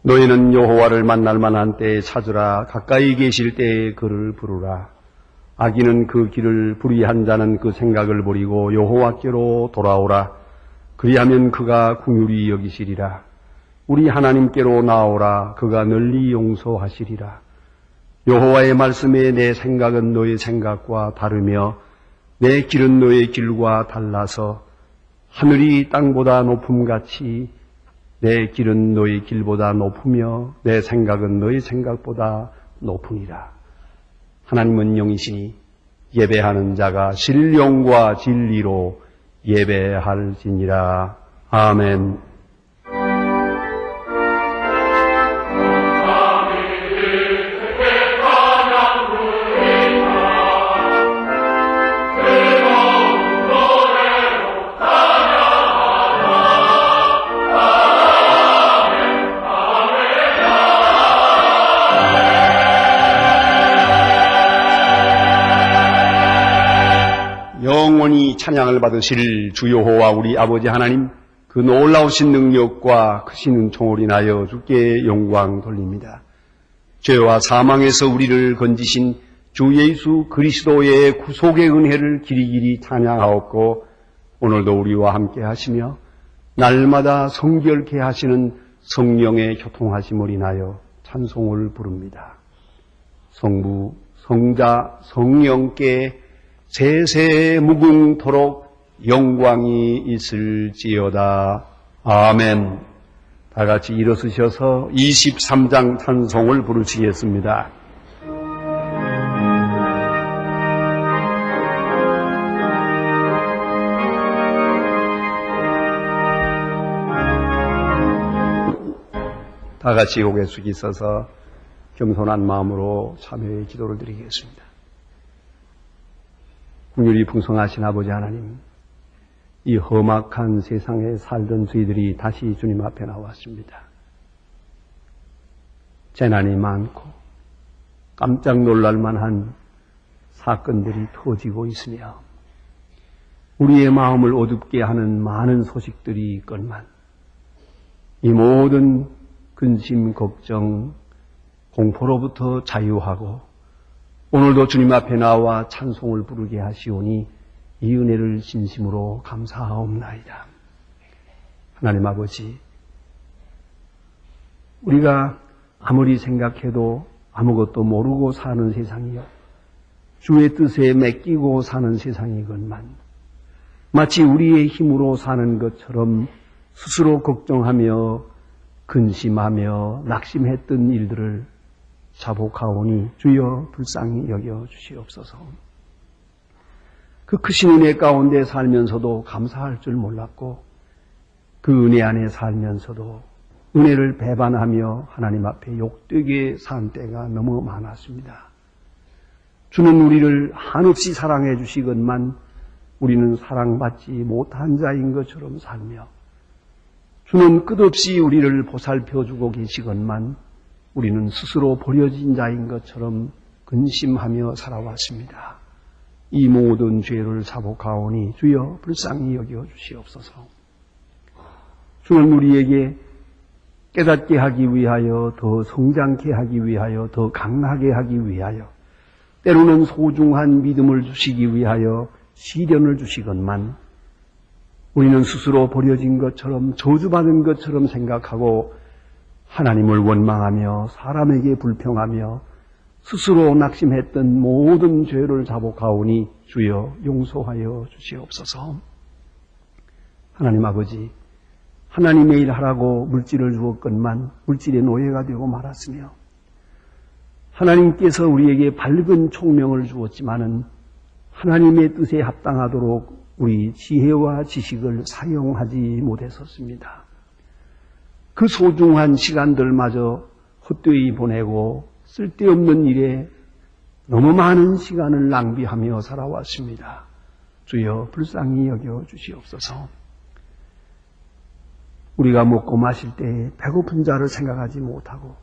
너희는 여호와를 만날 만한 때에 찾으라. 가까이 계실 때에 그를 부르라. 악인은 그 길을 불의한 자는 그 생각을 버리고 여호와께로 돌아오라. 그리하면 그가 긍휼히 여기시리라. 우리 하나님께로 나오라. 그가 널리 용서하시리라. 여호와의 말씀에 내 생각은 너의 생각과 다르며 내 길은 너의 길과 달라서 하늘이 땅보다 높음같이 내 길은 너의 길보다 높으며 내 생각은 너의 생각보다 높으니라. 하나님은 영이시니 예배하는 자가 신령과 진리로 예배할지니라. 아멘. 영원히 찬양을 받으실 주 여호와 우리 아버지 하나님, 그 놀라우신 능력과 크신 은총을 인하여 주께 영광 돌립니다. 죄와 사망에서 우리를 건지신 주 예수 그리스도의 구속의 은혜를 길이길이 찬양하옵고, 오늘도 우리와 함께 하시며 날마다 성결케 하시는 성령의 교통하심을 인하여 찬송을 부릅니다. 성부, 성자, 성령께 세세 무궁토록 영광이 있을지어다. 아멘. 다 같이 일어서셔서 23장 찬송을 부르시겠습니다. 다 같이 고개 숙이셔서 겸손한 마음으로 참회의 기도를 드리겠습니다. 긍휼이 풍성하신 아버지 하나님, 이 험악한 세상에 살던 저희들이 다시 주님 앞에 나왔습니다. 재난이 많고 깜짝 놀랄 만한 사건들이 터지고 있으며 우리의 마음을 어둡게 하는 많은 소식들이 있건만 이 모든 근심, 걱정, 공포로부터 자유하고 오늘도 주님 앞에 나와 찬송을 부르게 하시오니 이 은혜를 진심으로 감사하옵나이다. 하나님 아버지, 우리가 아무리 생각해도 아무것도 모르고 사는 세상이요, 주의 뜻에 맡기고 사는 세상이건만 마치 우리의 힘으로 사는 것처럼 스스로 걱정하며 근심하며 낙심했던 일들을 자복하오니 주여 불쌍히 여겨 주시옵소서. 그 크신 은혜 가운데 살면서도 감사할 줄 몰랐고 그 은혜 안에 살면서도 은혜를 배반하며 하나님 앞에 욕되게 산 때가 너무 많았습니다. 주는 우리를 한없이 사랑해 주시건만 우리는 사랑받지 못한 자인 것처럼 살며 주는 끝없이 우리를 보살펴주고 계시건만 우리는 스스로 버려진 자인 것처럼 근심하며 살아왔습니다. 이 모든 죄를 자복하오니 주여 불쌍히 여겨 주시옵소서. 주는 우리에게 깨닫게 하기 위하여, 더 성장케 하기 위하여, 더 강하게 하기 위하여, 때로는 소중한 믿음을 주시기 위하여 시련을 주시건만 우리는 스스로 버려진 것처럼 저주받은 것처럼 생각하고 하나님을 원망하며 사람에게 불평하며 스스로 낙심했던 모든 죄를 자복하오니 주여 용서하여 주시옵소서. 하나님 아버지, 하나님의 일 하라고 물질을 주었건만 물질의 노예가 되고 말았으며 하나님께서 우리에게 밝은 총명을 주었지만은 하나님의 뜻에 합당하도록 우리 지혜와 지식을 사용하지 못했었습니다. 그 소중한 시간들마저 헛되이 보내고 쓸데없는 일에 너무 많은 시간을 낭비하며 살아왔습니다. 주여 불쌍히 여겨 주시옵소서. 우리가 먹고 마실 때 배고픈 자를 생각하지 못하고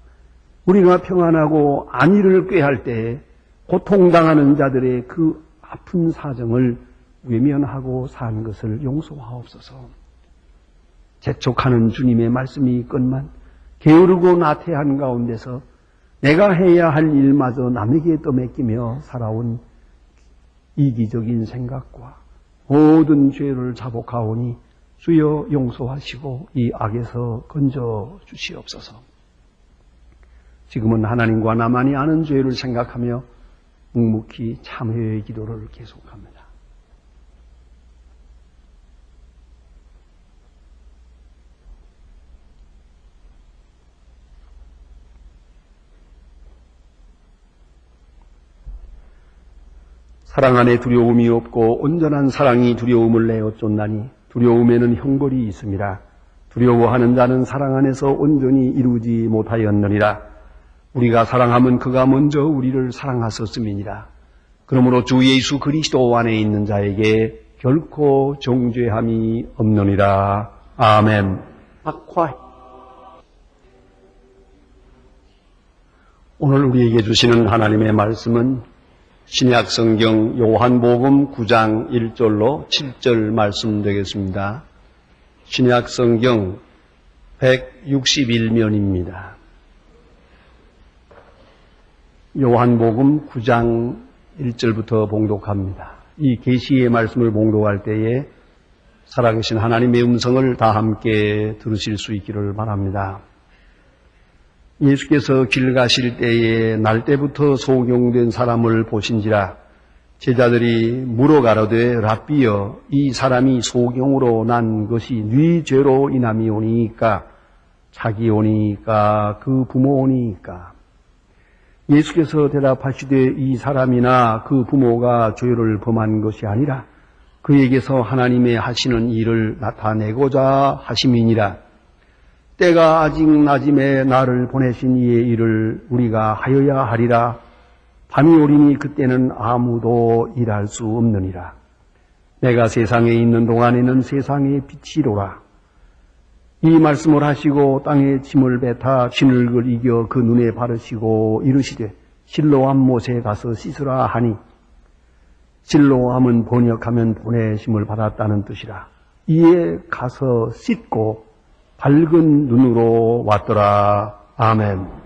우리가 평안하고 안위를 꾀할 때 고통당하는 자들의 그 아픈 사정을 외면하고 산 것을 용서하옵소서. 재촉하는 주님의 말씀이 있건만 게으르고 나태한 가운데서 내가 해야 할 일마저 남에게 떠맡기며 살아온 이기적인 생각과 모든 죄를 자복하오니 주여 용서하시고 이 악에서 건져 주시옵소서. 지금은 하나님과 나만이 아는 죄를 생각하며 묵묵히 참회의 기도를 계속합니다. 사랑 안에 두려움이 없고 온전한 사랑이 두려움을 내어 쫓나니 두려움에는 형벌이 있습니다. 두려워하는 자는 사랑 안에서 온전히 이루지 못하였느니라. 우리가 사랑하면 그가 먼저 우리를 사랑하셨음이니라. 그러므로 주 예수 그리스도 안에 있는 자에게 결코 정죄함이 없느니라. 아멘. 오늘 우리에게 주시는 하나님의 말씀은 신약 성경 요한복음 9장 1절로 7절 말씀 되겠습니다. 신약 성경 161면입니다. 요한복음 9장 1절부터 봉독합니다. 이 계시의 말씀을 봉독할 때에 살아계신 하나님의 음성을 다 함께 들으실 수 있기를 바랍니다. 예수께서 길 가실 때에 날 때부터 소경된 사람을 보신지라. 제자들이 물어가로되 랍비여, 이 사람이 소경으로 난 것이 네 죄로 인함이오니까, 자기오니까, 그 부모오니까. 예수께서 대답하시되 이 사람이나 그 부모가 죄를 범한 것이 아니라 그에게서 하나님의 하시는 일을 나타내고자 하심이니라. 때가 아직 낮음에 나를 보내신 이의 일을 우리가 하여야 하리라. 밤이 오리니 그때는 아무도 일할 수 없느니라. 내가 세상에 있는 동안에는 세상의 빛이로라. 이 말씀을 하시고 땅에 침을 뱉어 진흙을 이겨 그 눈에 바르시고 이르시되 실로암 못에 가서 씻으라 하니, 실로암은 번역하면 보내심을 받았다는 뜻이라. 이에 가서 씻고 밝은 눈으로 왔더라. 아멘.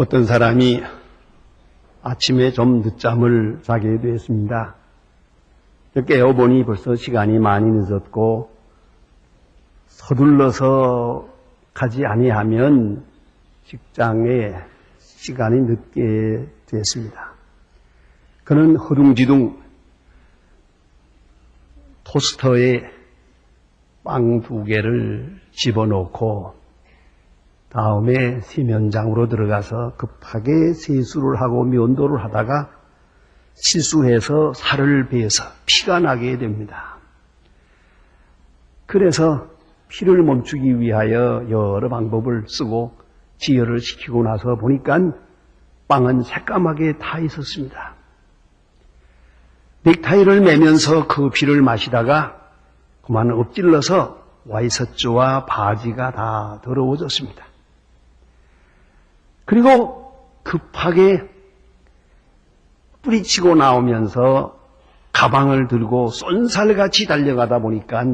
어떤 사람이 아침에 좀 늦잠을 자게 되었습니다. 깨어보니 벌써 시간이 많이 늦었고 서둘러서 가지 아니하면 직장에 시간이 늦게 되었습니다. 그는 허둥지둥 토스터에 빵 2개를 집어넣고 다음에 세면장으로 들어가서 급하게 세수를 하고 면도를 하다가 실수해서 살을 베어서 피가 나게 됩니다. 그래서 피를 멈추기 위하여 여러 방법을 쓰고 지혈을 시키고 나서 보니까 빵은 새까맣게 타 있었습니다. 넥타이를 매면서 그 피를 마시다가 그만 엎질러서 와이셔츠와 바지가 다 더러워졌습니다. 그리고 급하게 뿌리치고 나오면서 가방을 들고 쏜살같이 달려가다 보니까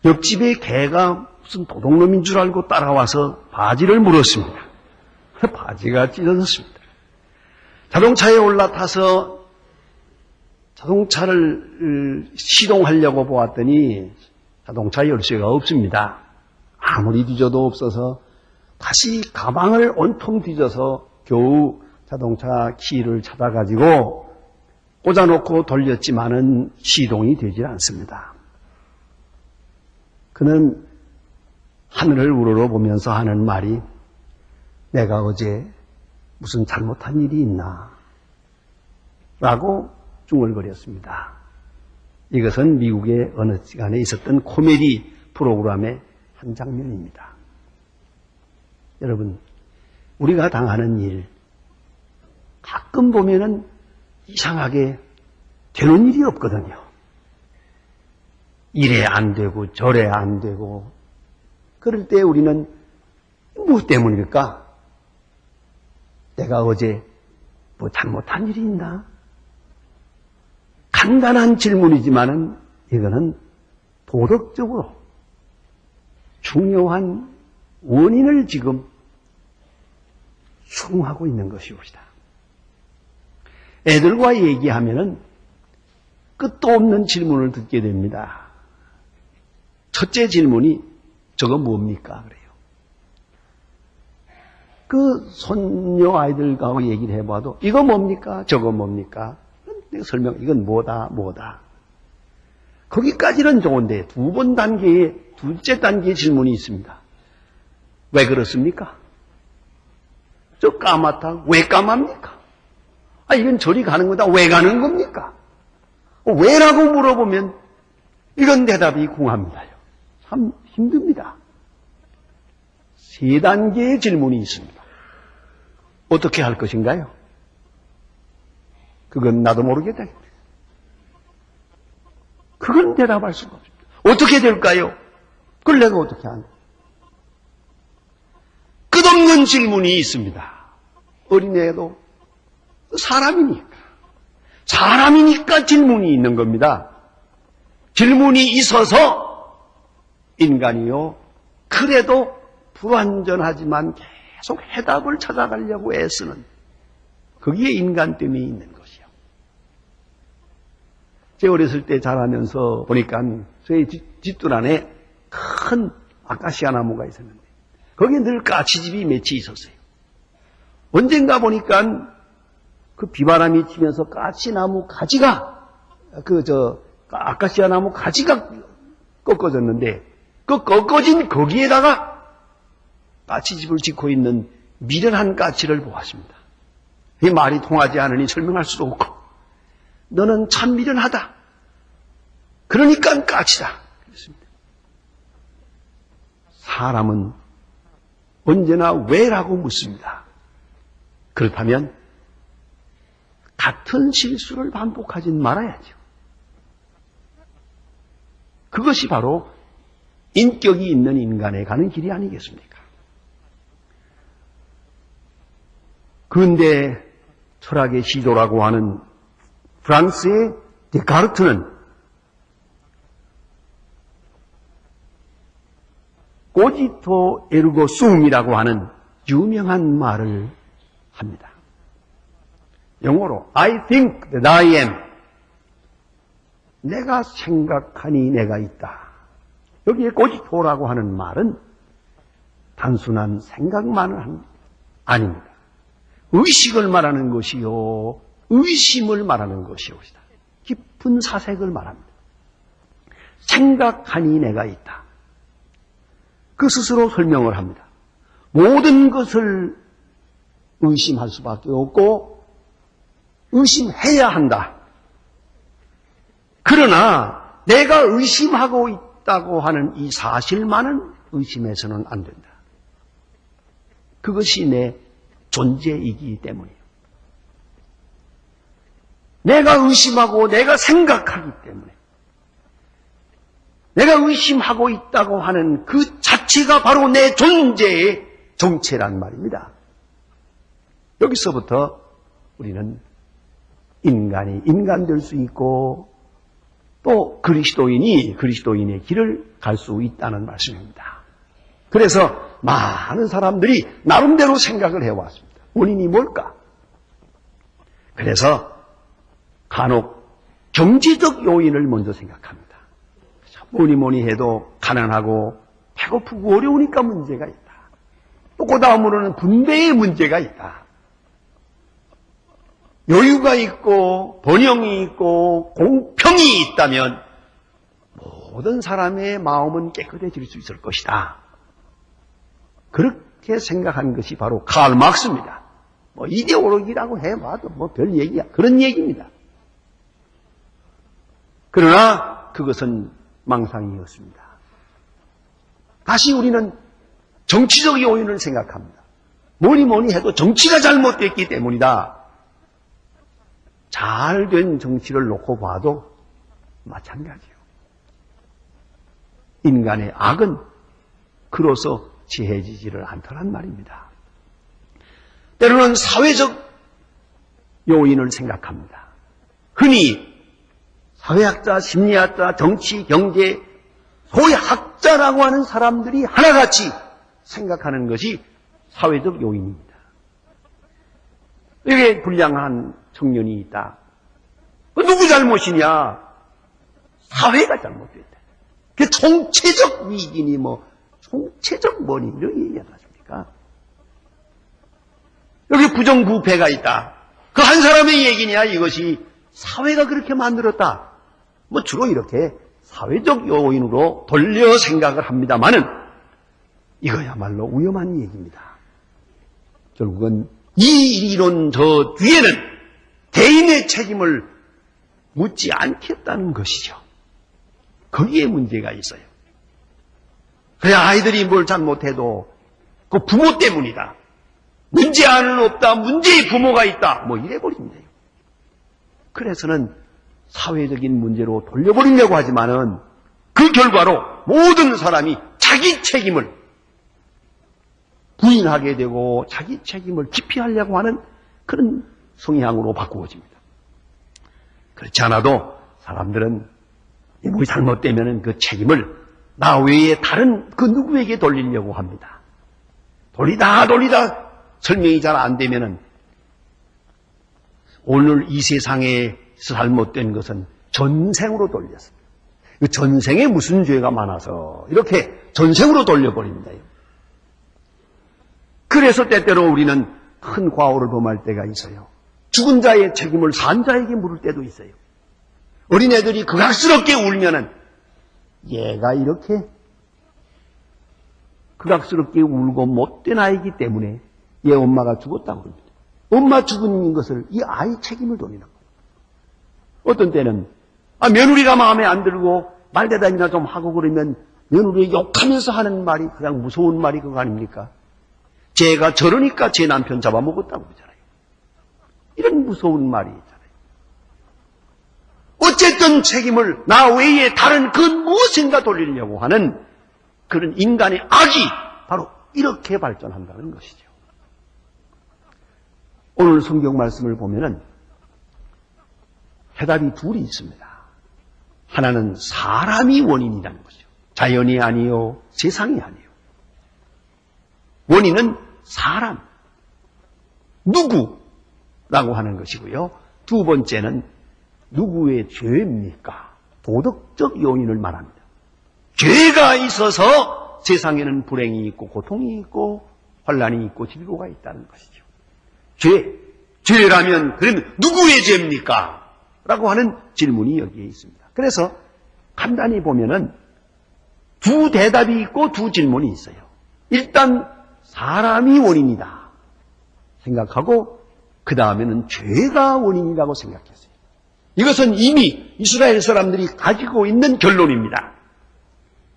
옆집에 개가 무슨 도둑놈인 줄 알고 따라와서 바지를 물었습니다. 바지가 찢어졌습니다. 자동차에 올라타서 자동차를 시동하려고 보았더니 자동차 열쇠가 없습니다. 아무리 뒤져도 없어서 다시 가방을 온통 뒤져서 겨우 자동차 키를 찾아가지고 꽂아놓고 돌렸지만은 시동이 되질 않습니다. 그는 하늘을 우러러보면서 하는 말이 내가 어제 무슨 잘못한 일이 있나 라고 중얼거렸습니다. 이것은 미국의 어느 시간에 있었던 코미디 프로그램의 한 장면입니다. 여러분, 우리가 당하는 일 가끔 보면은 이상하게 되는 일이 없거든요. 이래 안 되고 저래 안 되고 그럴 때 우리는 무엇 때문일까? 내가 어제 뭐 잘못한 일이 있나? 간단한 질문이지만은 이거는 도덕적으로 중요한 원인을 지금 수긍하고 있는 것이옵니다. 애들과 얘기하면은 끝도 없는 질문을 듣게 됩니다. 첫째 질문이 저거 뭡니까? 그래요. 그 손녀 아이들하고 얘기를 해봐도 이거 뭡니까? 저거 뭡니까? 내가 설명, 이건 뭐다. 거기까지는 좋은데 둘째 단계의 질문이 있습니다. 왜 그렇습니까? 저 까맣다. 왜 까맣니까? 이건 저리 가는 거다. 왜 가는 겁니까? 왜라고 물어보면 이건 대답이 궁합니다요. 참 힘듭니다. 3단계의 질문이 있습니다. 어떻게 할 것인가요? 그건 나도 모르겠다. 그건 대답할 수가 없습니다. 어떻게 될까요? 그걸 내가 어떻게 하냐? 끝없는 질문이 있습니다. 어린애도 사람이니까 질문이 있는 겁니다. 질문이 있어서 인간이요. 그래도 불완전하지만 계속 해답을 찾아가려고 애쓰는 거기에 인간됨이 있는 것이요. 제가 어렸을 때 자라면서 보니까 저희 뒷뜰 안에 큰 아카시아 나무가 있었는데 거기에 늘 까치집이 맺혀 있었어요. 언젠가 보니까 그 비바람이 치면서 까치나무 가지가 아카시아 나무 가지가 꺾어졌는데 그 꺾어진 거기에다가 까치집을 짓고 있는 미련한 까치를 보았습니다. 이 말이 통하지 않으니 설명할 수도 없고 너는 참 미련하다. 그러니까 까치다. 그랬습니다. 사람은 언제나 왜라고 묻습니다. 그렇다면 같은 실수를 반복하지 말아야죠. 그것이 바로 인격이 있는 인간에 가는 길이 아니겠습니까? 근대 철학의 시조라고 하는 프랑스의 데카르트는 꼬지토 에르고 숨이라고 하는 유명한 말을 합니다. 영어로 I think that I am. 내가 생각하니 내가 있다. 여기에 고지토라고 하는 말은 단순한 생각만은 아닙니다. 의식을 말하는 것이요, 의심을 말하는 것이요, 깊은 사색을 말합니다. 생각하니 내가 있다. 그 스스로 설명을 합니다. 모든 것을 의심할 수밖에 없고 의심해야 한다. 그러나 내가 의심하고 있다고 하는 이 사실만은 의심해서는 안 된다. 그것이 내 존재이기 때문이에요. 내가 의심하고 내가 생각하기 때문에 내가 의심하고 있다고 하는 그 자체가 바로 내 존재의 정체란 말입니다. 여기서부터 우리는 인간이 인간 될 수 있고 또 그리스도인이 그리스도인의 길을 갈 수 있다는 말씀입니다. 그래서 많은 사람들이 나름대로 생각을 해왔습니다. 원인이 뭘까? 그래서 간혹 경제적 요인을 먼저 생각합니다. 뭐니 해도 가난하고 배고프고 어려우니까 문제가 있다. 또 그 다음으로는 분배의 문제가 있다. 여유가 있고 번영이 있고 공평이 있다면 모든 사람의 마음은 깨끗해질 수 있을 것이다. 그렇게 생각한 것이 바로 칼 막스입니다. 이데올로기라고 해봐도 별 얘기야. 그런 얘기입니다. 그러나 그것은 망상이었습니다. 다시 우리는 정치적 요인을 생각합니다. 뭐니 해도 정치가 잘못됐기 때문이다. 잘된 정치를 놓고 봐도 마찬가지요. 인간의 악은 그로서 지혜지지를 않더란 말입니다. 때로는 사회적 요인을 생각합니다. 흔히 사회학자, 심리학자, 정치, 경제, 소위 학자라고 하는 사람들이 하나같이 생각하는 것이 사회적 요인입니다. 여기에 불량한 청년이 있다. 누구 잘못이냐? 사회가 잘못됐다. 그 총체적 위기니 총체적 뭐니 이런 얘기하지 않습니까? 여기 부정부패가 있다. 그 한 사람의 얘기냐? 이것이 사회가 그렇게 만들었다. 주로 이렇게 사회적 요인으로 돌려 생각을 합니다만은 이거야말로 위험한 얘기입니다. 결국은 이 이론 저 뒤에는 개인의 책임을 묻지 않겠다는 것이죠. 거기에 문제가 있어요. 그래 아이들이 뭘 잘못해도 그 부모 때문이다. 문제안은 없다. 문제의 부모가 있다. 이래버립니다. 그래서는 사회적인 문제로 돌려버리려고 하지만은 그 결과로 모든 사람이 자기 책임을 부인하게 되고 자기 책임을 기피하려고 하는 그런 성향으로 바꾸어집니다. 그렇지 않아도 사람들은 뭐 잘못되면 그 책임을 나 외에 다른 그 누구에게 돌리려고 합니다. 돌리다 설명이 잘 안 되면은 오늘 이 세상에 잘못된 것은 전생으로 돌렸습니다. 그 전생에 무슨 죄가 많아서 이렇게 전생으로 돌려버립니다. 그래서 때때로 우리는 큰 과오를 범할 때가 있어요. 죽은 자의 책임을 산 자에게 물을 때도 있어요. 어린애들이 극악스럽게 울면은 얘가 이렇게 극악스럽게 울고 못된 아이기 때문에 얘 엄마가 죽었다고 합니다. 엄마 죽은 것을 이 아이 책임을 돌리는 거예요. 어떤 때는 며느리가 마음에 안 들고 말대답이나 좀 하고 그러면 며느리 욕하면서 하는 말이 그냥 무서운 말이 그거 아닙니까? 쟤가 저러니까 제 남편 잡아먹었다고 그러잖아요. 이런 무서운 말이 있잖아요. 어쨌든 책임을 나 외에 다른 그 무엇인가 돌리려고 하는 그런 인간의 악이 바로 이렇게 발전한다는 것이죠. 오늘 성경 말씀을 보면은 해답이 둘이 있습니다. 하나는 사람이 원인이라는 것이죠. 자연이 아니요, 세상이 아니요. 원인은 사람. 누구라고 하는 것이고요. 두 번째는 누구의 죄입니까? 도덕적 요인을 말합니다. 죄가 있어서 세상에는 불행이 있고 고통이 있고 환란이 있고 질고가 있다는 것이죠. 죄라면 그러면 누구의 죄입니까? 라고 하는 질문이 여기에 있습니다. 그래서 간단히 보면은 두 대답이 있고 두 질문이 있어요. 일단 사람이 원인이다 생각하고 그 다음에는 죄가 원인이라고 생각했어요. 이것은 이미 이스라엘 사람들이 가지고 있는 결론입니다.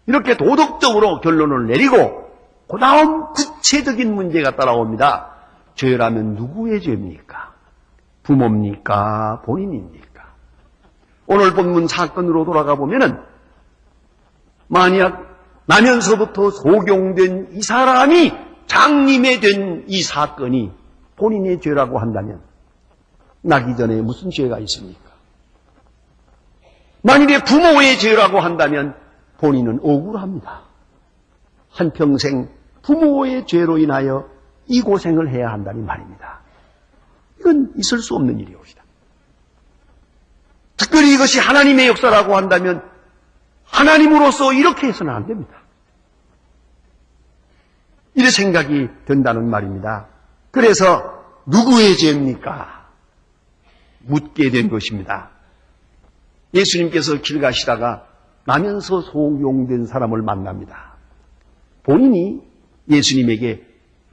이렇게 도덕적으로 결론을 내리고 그 다음 구체적인 문제가 따라옵니다. 죄라면 누구의 죄입니까? 부모입니까? 본인입니까? 오늘 본문 사건으로 돌아가 보면은 만약 나면서부터 소경된 이 사람이 장님이 된 이 사건이 본인의 죄라고 한다면 나기 전에 무슨 죄가 있습니까? 만일에 부모의 죄라고 한다면 본인은 억울합니다. 한평생 부모의 죄로 인하여 이 고생을 해야 한다는 말입니다. 이건 있을 수 없는 일이옵니다. 특별히 이것이 하나님의 역사라고 한다면 하나님으로서 이렇게 해서는 안 됩니다. 이런 생각이 든다는 말입니다. 그래서 누구의 죄입니까? 묻게 된 것입니다. 예수님께서 길 가시다가 나면서 소경된 사람을 만납니다. 본인이 예수님에게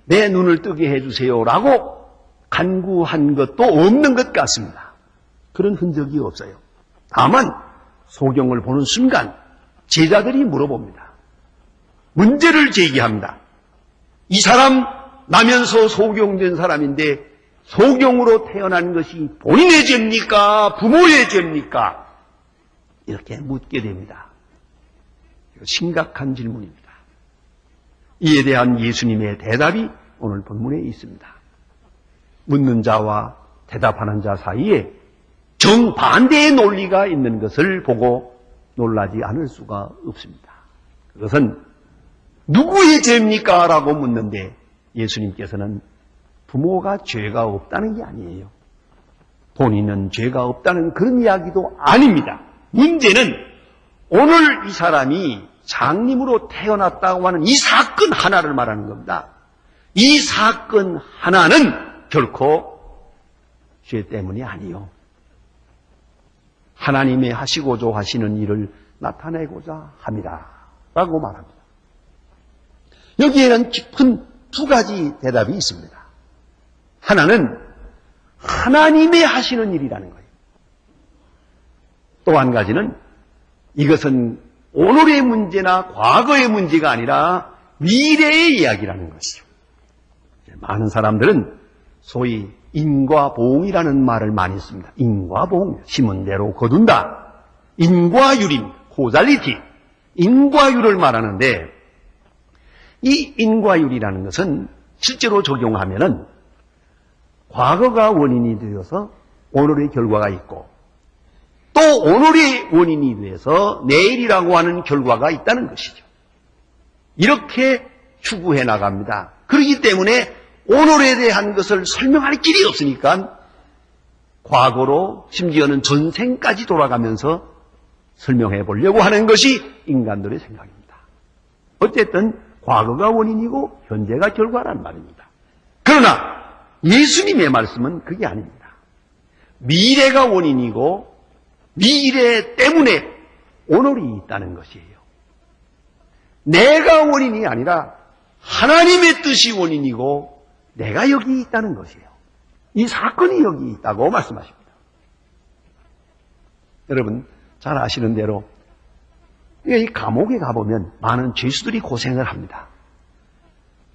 내 눈을 뜨게 해주세요라고 간구한 것도 없는 것 같습니다. 그런 흔적이 없어요. 다만 소경을 보는 순간 제자들이 물어봅니다. 문제를 제기합니다. 이 사람 나면서 소경된 사람인데 소경으로 태어난 것이 본인의 죄입니까? 부모의 죄입니까? 이렇게 묻게 됩니다. 심각한 질문입니다. 이에 대한 예수님의 대답이 오늘 본문에 있습니다. 묻는 자와 대답하는 자 사이에 정반대의 논리가 있는 것을 보고 놀라지 않을 수가 없습니다. 그것은 누구의 죄입니까? 라고 묻는데 예수님께서는 부모가 죄가 없다는 게 아니에요. 본인은 죄가 없다는 그런 이야기도 아닙니다. 문제는 오늘 이 사람이 장님으로 태어났다고 하는 이 사건 하나를 말하는 겁니다. 이 사건 하나는 결코 죄 때문이 아니요. 하나님의 하시고자 하시는 일을 나타내고자 합니다. 라고 말합니다. 여기에는 깊은 두 가지 대답이 있습니다. 하나는 하나님의 하시는 일이라는 거예요. 또 한 가지는 이것은 오늘의 문제나 과거의 문제가 아니라 미래의 이야기라는 것이죠. 많은 사람들은 소위 인과보응이라는 말을 많이 씁니다. 인과보응, 심은 대로 거둔다. 인과율임, 코잘리티, 인과율을 말하는데 이 인과율이라는 것은 실제로 적용하면은 과거가 원인이 되어서 오늘의 결과가 있고 또 오늘의 원인이 되어서 내일이라고 하는 결과가 있다는 것이죠. 이렇게 추구해 나갑니다. 그렇기 때문에 오늘에 대한 것을 설명할 길이 없으니까 과거로 심지어는 전생까지 돌아가면서 설명해 보려고 하는 것이 인간들의 생각입니다. 어쨌든 과거가 원인이고 현재가 결과란 말입니다. 그러나 예수님의 말씀은 그게 아닙니다. 미래가 원인이고 미래 때문에 오늘이 있다는 것이에요. 내가 원인이 아니라 하나님의 뜻이 원인이고 내가 여기 있다는 것이에요. 이 사건이 여기 있다고 말씀하십니다. 여러분 잘 아시는 대로 이 감옥에 가보면 많은 죄수들이 고생을 합니다.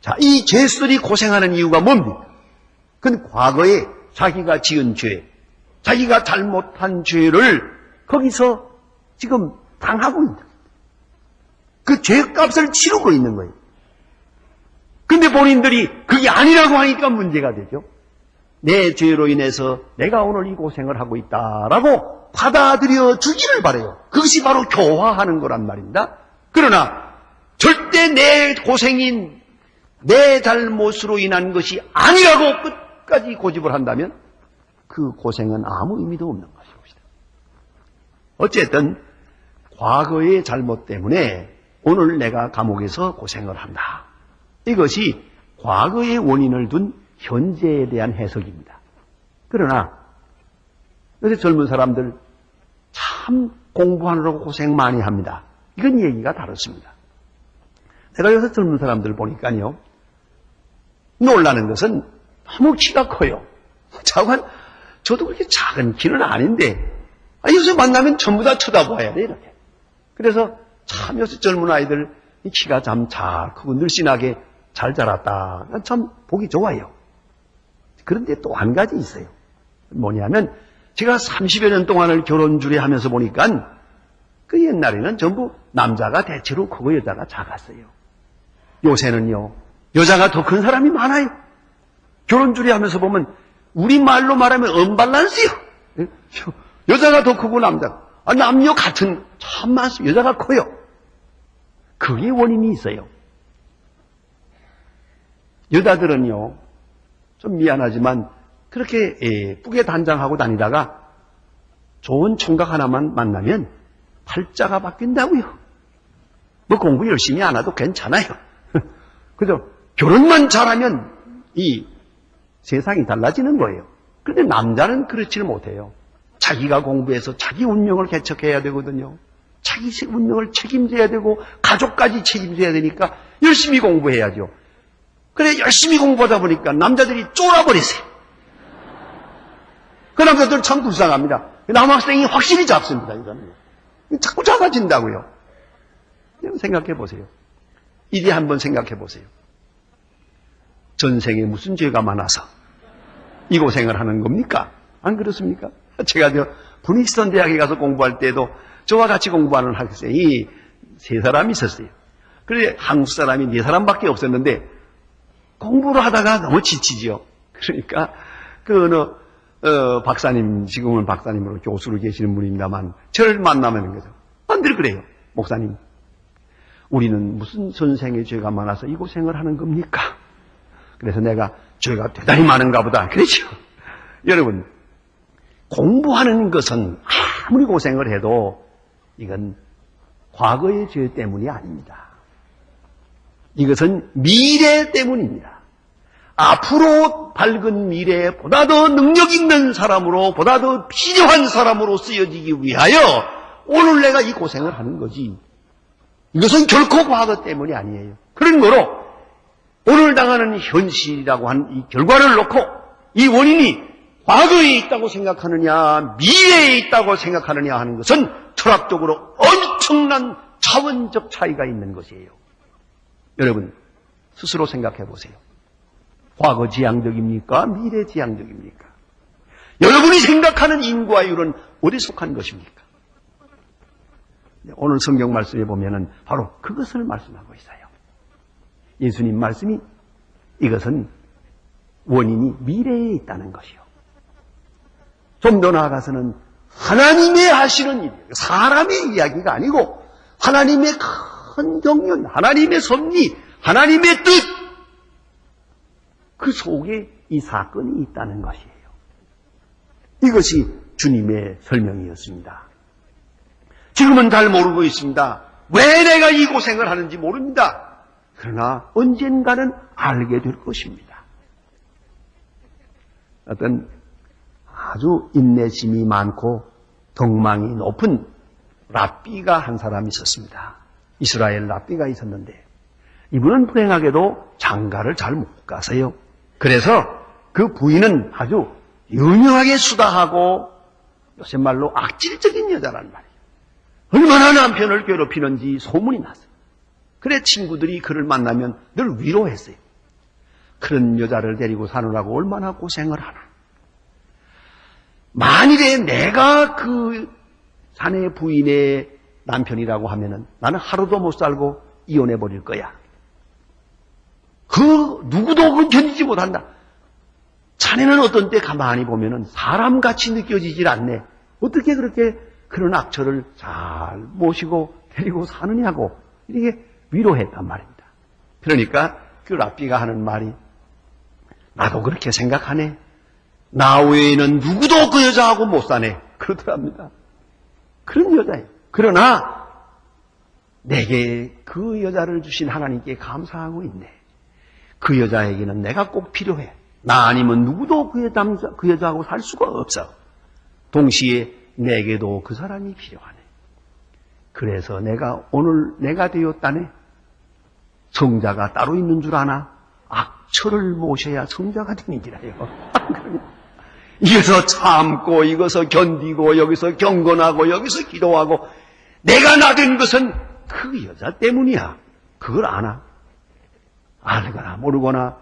자, 이 죄수들이 고생하는 이유가 뭡니까? 그건 과거에 자기가 지은 죄, 자기가 잘못한 죄를 거기서 지금 당하고 있는 거예요. 그 죄값을 치르고 있는 거예요. 근데 본인들이 그게 아니라고 하니까 문제가 되죠. 내 죄로 인해서 내가 오늘 이 고생을 하고 있다라고 받아들여 주기를 바라요. 그것이 바로 교화하는 거란 말입니다. 그러나 절대 내 고생인 내 잘못으로 인한 것이 아니라고 끝까지 고집을 한다면 그 고생은 아무 의미도 없는 것입니다. 어쨌든 과거의 잘못 때문에 오늘 내가 감옥에서 고생을 한다. 이것이 과거의 원인을 둔 현재에 대한 해석입니다. 그러나 요새 젊은 사람들 참 공부하느라고 고생 많이 합니다. 이건 얘기가 다릅니다. 내가 요새 젊은 사람들 보니까요, 놀라는 것은 너무 키가 커요. 자관, 저도 그렇게 작은 키는 아닌데, 요새 만나면 전부 다 쳐다봐야 돼, 이렇게. 그래서 참 요새 젊은 아이들 이 키가 참 잘 크고 늘씬하게 잘 자랐다. 참 보기 좋아요. 그런데 또 한 가지 있어요. 뭐냐면 제가 30여 년 동안을 결혼주례 하면서 보니까 그 옛날에는 전부 남자가 대체로 크고 여자가 작았어요. 요새는요, 여자가 더 큰 사람이 많아요. 결혼주례 하면서 보면 우리말로 말하면 언밸런스요. 여자가 더 크고 남자가. 남녀 같은 참 많습니다. 여자가 커요. 그게 원인이 있어요. 여자들은요, 좀 미안하지만 그렇게 예쁘게 단장하고 다니다가 좋은 총각 하나만 만나면 팔자가 바뀐다고요. 뭐 공부 열심히 안 해도 괜찮아요. 그죠? 결혼만 잘하면 이 세상이 달라지는 거예요. 그런데 남자는 그렇지는 못해요. 자기가 공부해서 자기 운명을 개척해야 되거든요. 자기 운명을 책임져야 되고 가족까지 책임져야 되니까 열심히 공부해야죠. 그래 열심히 공부하다 보니까 남자들이 쫄아버리세요. 그 남자들 참 불쌍합니다. 남학생이 확실히 작습니다. 이거는. 자꾸 작아진다고요. 생각해 보세요. 이제 한번 생각해 보세요. 전생에 무슨 죄가 많아서 이 고생을 하는 겁니까? 안 그렇습니까? 제가 브닉스턴 대학에 가서 공부할 때도 저와 같이 공부하는 학생이 3사람이 있었어요. 그런데 한국 사람이 4사람밖에 없었는데 공부를 하다가 너무 지치죠. 그러니까 박사님, 지금은 박사님으로 교수로 계시는 분입니다만 저를 만나면 거죠. 늘 그래요. 목사님, 우리는 무슨 전생에 죄가 많아서 이 고생을 하는 겁니까? 그래서 내가 죄가 대단히 많은가 보다. 그렇죠. 여러분, 공부하는 것은 아무리 고생을 해도 이건 과거의 죄 때문이 아닙니다. 이것은 미래 때문입니다. 앞으로 밝은 미래에 보다 더 능력 있는 사람으로, 보다 더 필요한 사람으로 쓰여지기 위하여 오늘 내가 이 고생을 하는 거지. 이것은 결코 과거 때문이 아니에요. 그런 거로 오늘 당하는 현실이라고 하는 이 결과를 놓고 이 원인이 과거에 있다고 생각하느냐, 미래에 있다고 생각하느냐 하는 것은 철학적으로 엄청난 차원적 차이가 있는 것이에요. 여러분, 스스로 생각해 보세요. 과거 지향적입니까? 미래 지향적입니까? 여러분이 생각하는 인과율은 어디 속한 것입니까? 오늘 성경 말씀에 보면은 바로 그것을 말씀하고 있어요. 예수님 말씀이 이것은 원인이 미래에 있다는 것이요. 좀 더 나아가서는 하나님의 하시는 일, 사람의 이야기가 아니고 하나님의 큰 경륜, 하나님의 섭리, 하나님의 뜻, 그 속에 이 사건이 있다는 것이에요. 이것이 주님의 설명이었습니다. 지금은 잘 모르고 있습니다. 왜 내가 이 고생을 하는지 모릅니다. 그러나 언젠가는 알게 될 것입니다. 어떤 아주 인내심이 많고 덕망이 높은 랍비가 한 사람이 있었습니다. 이스라엘 랍비가 있었는데 이분은 불행하게도 장가를 잘 못 가서요. 그래서 그 부인은 아주 유명하게 수다하고 요새 말로 악질적인 여자란 말이에요. 얼마나 남편을 괴롭히는지 소문이 났어요. 그래 친구들이 그를 만나면 늘 위로했어요. 그런 여자를 데리고 사느라고 얼마나 고생을 하나. 만일에 내가 그 사내 부인의 남편이라고 하면은 나는 하루도 못 살고 이혼해버릴 거야. 그 누구도 그 견디지 못한다. 자네는 어떤 때 가만히 보면은 사람같이 느껴지질 않네. 어떻게 그렇게 그런 악처를 잘 모시고 데리고 사느냐고 이렇게 위로했단 말입니다. 그러니까 그 랍비가 하는 말이 나도 그렇게 생각하네. 나 외에는 누구도 그 여자하고 못 사네. 그러더랍니다. 그런 여자예요. 그러나 내게 그 여자를 주신 하나님께 감사하고 있네. 그 여자에게는 내가 꼭 필요해. 나 아니면 누구도 그 여자하고 살 수가 없어. 동시에 내게도 그 사람이 필요하네. 그래서 내가 오늘 내가 되었다네. 성자가 따로 있는 줄 아나? 악처를 모셔야 성자가 되는 기라요. 이것서 참고, 이것서 견디고, 여기서 경건하고, 여기서 기도하고, 내가 나 된 것은 그 여자 때문이야. 그걸 아나? 알거나 모르거나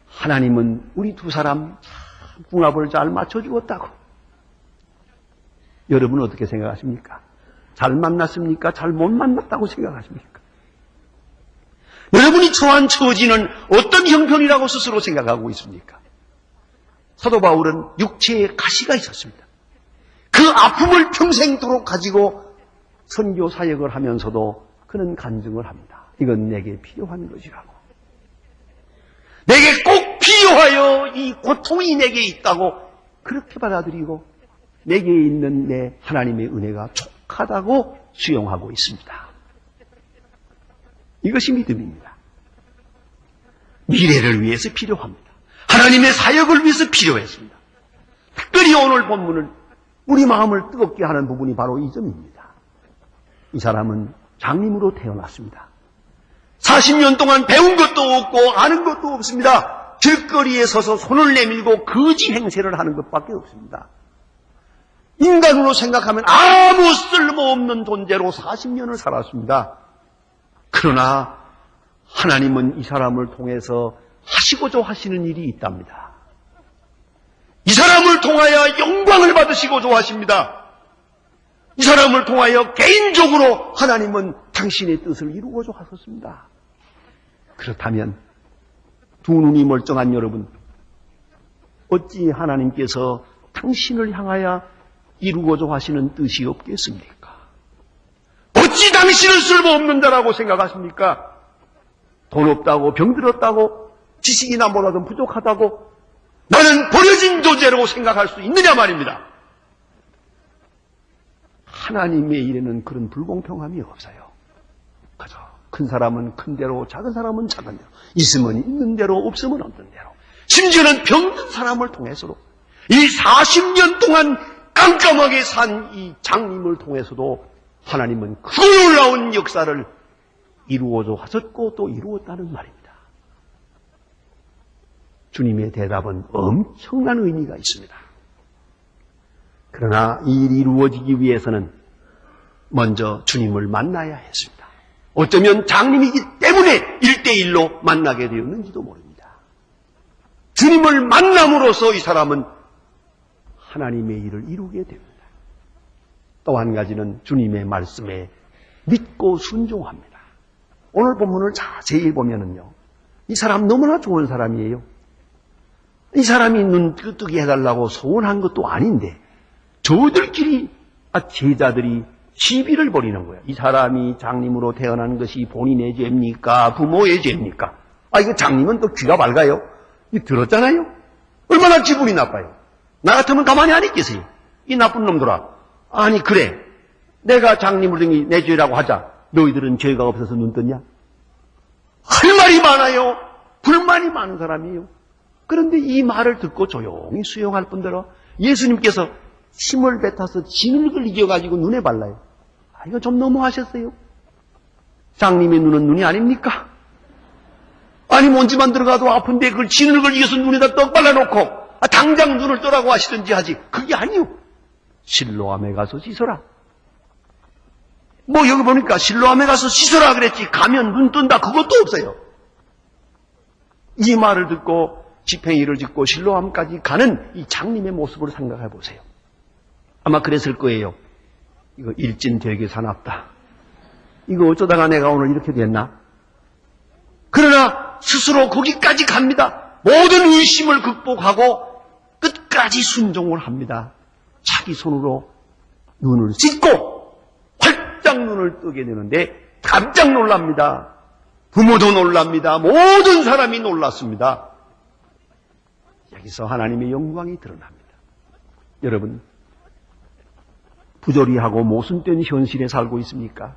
하나님은 우리 두 사람 참 궁합을 잘 맞춰주었다고. 여러분은 어떻게 생각하십니까? 잘 만났습니까? 잘 못 만났다고 생각하십니까? 여러분이 처한 처지는 어떤 형편이라고 스스로 생각하고 있습니까? 사도 바울은 육체에 가시가 있었습니다. 그 아픔을 평생도록 가지고 선교 사역을 하면서도 그는 간증을 합니다. 이건 내게 필요한 것이라고. 내게 꼭 필요하여 이 고통이 내게 있다고 그렇게 받아들이고 내게 있는 내 하나님의 은혜가 촉하다고 수용하고 있습니다. 이것이 믿음입니다. 미래를 위해서 필요합니다. 하나님의 사역을 위해서 필요했습니다. 특별히 오늘 본문은 우리 마음을 뜨겁게 하는 부분이 바로 이 점입니다. 이 사람은 장님으로 태어났습니다. 40년 동안 배운 것도 없고 아는 것도 없습니다. 길거리에 서서 손을 내밀고 거지 행세를 하는 것밖에 없습니다. 인간으로 생각하면 아무 쓸모없는 존재로 40년을 살았습니다. 그러나 하나님은 이 사람을 통해서 하시고자 하시는 일이 있답니다. 이 사람을 통하여 영광을 받으시고자 하십니다. 이 사람을 통하여 개인적으로 하나님은 당신의 뜻을 이루고자 하셨습니다. 그렇다면 두 눈이 멀쩡한 여러분, 어찌 하나님께서 당신을 향하여 이루고자 하시는 뜻이 없겠습니까? 어찌 당신을 쓸모없는 자라고 생각하십니까? 돈 없다고, 병들었다고, 지식이나 뭐라도 부족하다고 나는 버려진 존재라고 생각할 수 있느냐 말입니다. 하나님의 일에는 그런 불공평함이 없어요. 그죠? 큰 사람은 큰 대로, 작은 사람은 작은 대로, 있으면 있는 대로, 없으면 없는 대로, 심지어는 병든 사람을 통해서도 이 40년 동안 깜깜하게 산 이 장님을 통해서도 하나님은 그 놀라운 역사를 이루어져 하셨고 또 이루었다는 말입니다. 주님의 대답은 엄청난 의미가 있습니다. 그러나 이 일이 이루어지기 위해서는 먼저 주님을 만나야 했습니다. 어쩌면 장님이기 때문에 1대1로 만나게 되었는지도 모릅니다. 주님을 만남으로써 이 사람은 하나님의 일을 이루게 됩니다. 또 한 가지는 주님의 말씀에 믿고 순종합니다. 오늘 본문을 자세히 보면은요, 이 사람 너무나 좋은 사람이에요. 이 사람이 눈 뜨게 해달라고 소원한 것도 아닌데 저들끼리 제자들이 시비를 벌이는 거예요. 이 사람이 장님으로 태어난 것이 본인의 죄입니까? 부모의 죄입니까? 이거 장님은 또 귀가 밝아요. 이 들었잖아요. 얼마나 기분이 나빠요. 나 같으면 가만히 안 있겠어요. 이 나쁜 놈들아. 아니 그래, 내가 장님을 등이 내 죄라고 하자. 너희들은 죄가 없어서 눈 떴냐? 할 말이 많아요. 불만이 많은 사람이에요. 그런데 이 말을 듣고 조용히 수용할 뿐더러 예수님께서 침을 뱉어서 진흙을 이겨가지고 눈에 발라요. 이거 좀 너무하셨어요. 장님의 눈은 눈이 아닙니까? 아니 먼지만 들어가도 아픈데 그걸 진흙을 이겨서 눈에다 떡 발라놓고 당장 눈을 떠라고 하시든지 하지. 그게 아니요. 실로암에 가서 씻어라. 여기 보니까 실로암에 가서 씻어라 그랬지 가면 눈 뜬다 그것도 없어요. 이 말을 듣고 집행일을 짓고 실로암까지 가는 이 장님의 모습을 생각해 보세요. 아마 그랬을 거예요. 이거 일진 되게 사납다. 이거 어쩌다가 내가 오늘 이렇게 됐나? 그러나 스스로 거기까지 갑니다. 모든 의심을 극복하고 끝까지 순종을 합니다. 자기 손으로 눈을 씻고 활짝 눈을 뜨게 되는데 깜짝 놀랍니다. 부모도 놀랍니다. 모든 사람이 놀랐습니다. 여기서 하나님의 영광이 드러납니다. 여러분, 부조리하고 모순된 현실에 살고 있습니까?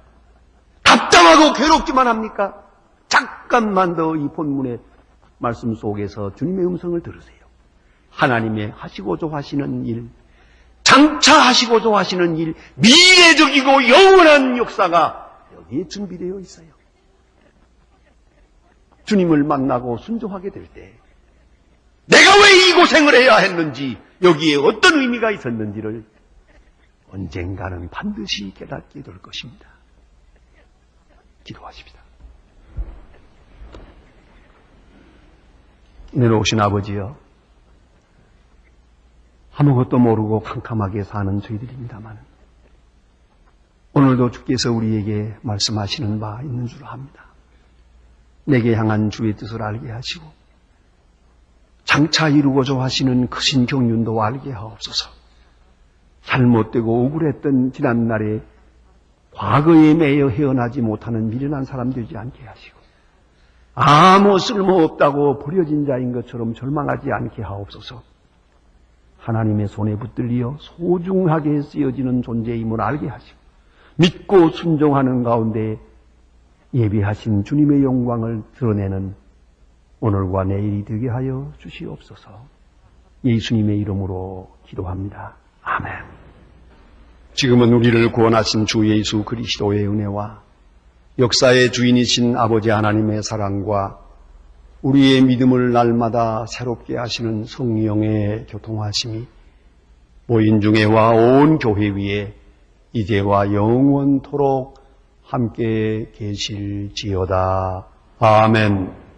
답답하고 괴롭기만 합니까? 잠깐만 더 이 본문의 말씀 속에서 주님의 음성을 들으세요. 하나님의 하시고자 하시는 일, 장차 하시고자 하시는 일, 미래적이고 영원한 역사가 여기에 준비되어 있어요. 주님을 만나고 순종하게 될 때 내가 왜 이 고생을 해야 했는지, 여기에 어떤 의미가 있었는지를 언젠가는 반드시 깨닫게 될 것입니다. 기도하십시다. 내놓으신 아버지여, 아무것도 모르고 캄캄하게 사는 저희들입니다만 오늘도 주께서 우리에게 말씀하시는 바 있는 줄 압니다. 내게 향한 주의 뜻을 알게 하시고 장차 이루고자 하시는 크신 경륜도 알게 하옵소서. 잘못되고 억울했던 지난날에 과거에 매여 헤어나지 못하는 미련한 사람 되지 않게 하시고 아무 쓸모없다고 버려진 자인 것처럼 절망하지 않게 하옵소서. 하나님의 손에 붙들려 소중하게 쓰여지는 존재임을 알게 하시고 믿고 순종하는 가운데 예비하신 주님의 영광을 드러내는 오늘과 내일이 되게 하여 주시옵소서. 예수님의 이름으로 기도합니다. 아멘. 지금은 우리를 구원하신 주 예수 그리스도의 은혜와 역사의 주인이신 아버지 하나님의 사랑과 우리의 믿음을 날마다 새롭게 하시는 성령의 교통하심이 모인 중에와 온 교회 위에 이제와 영원토록 함께 계실지어다. 아멘.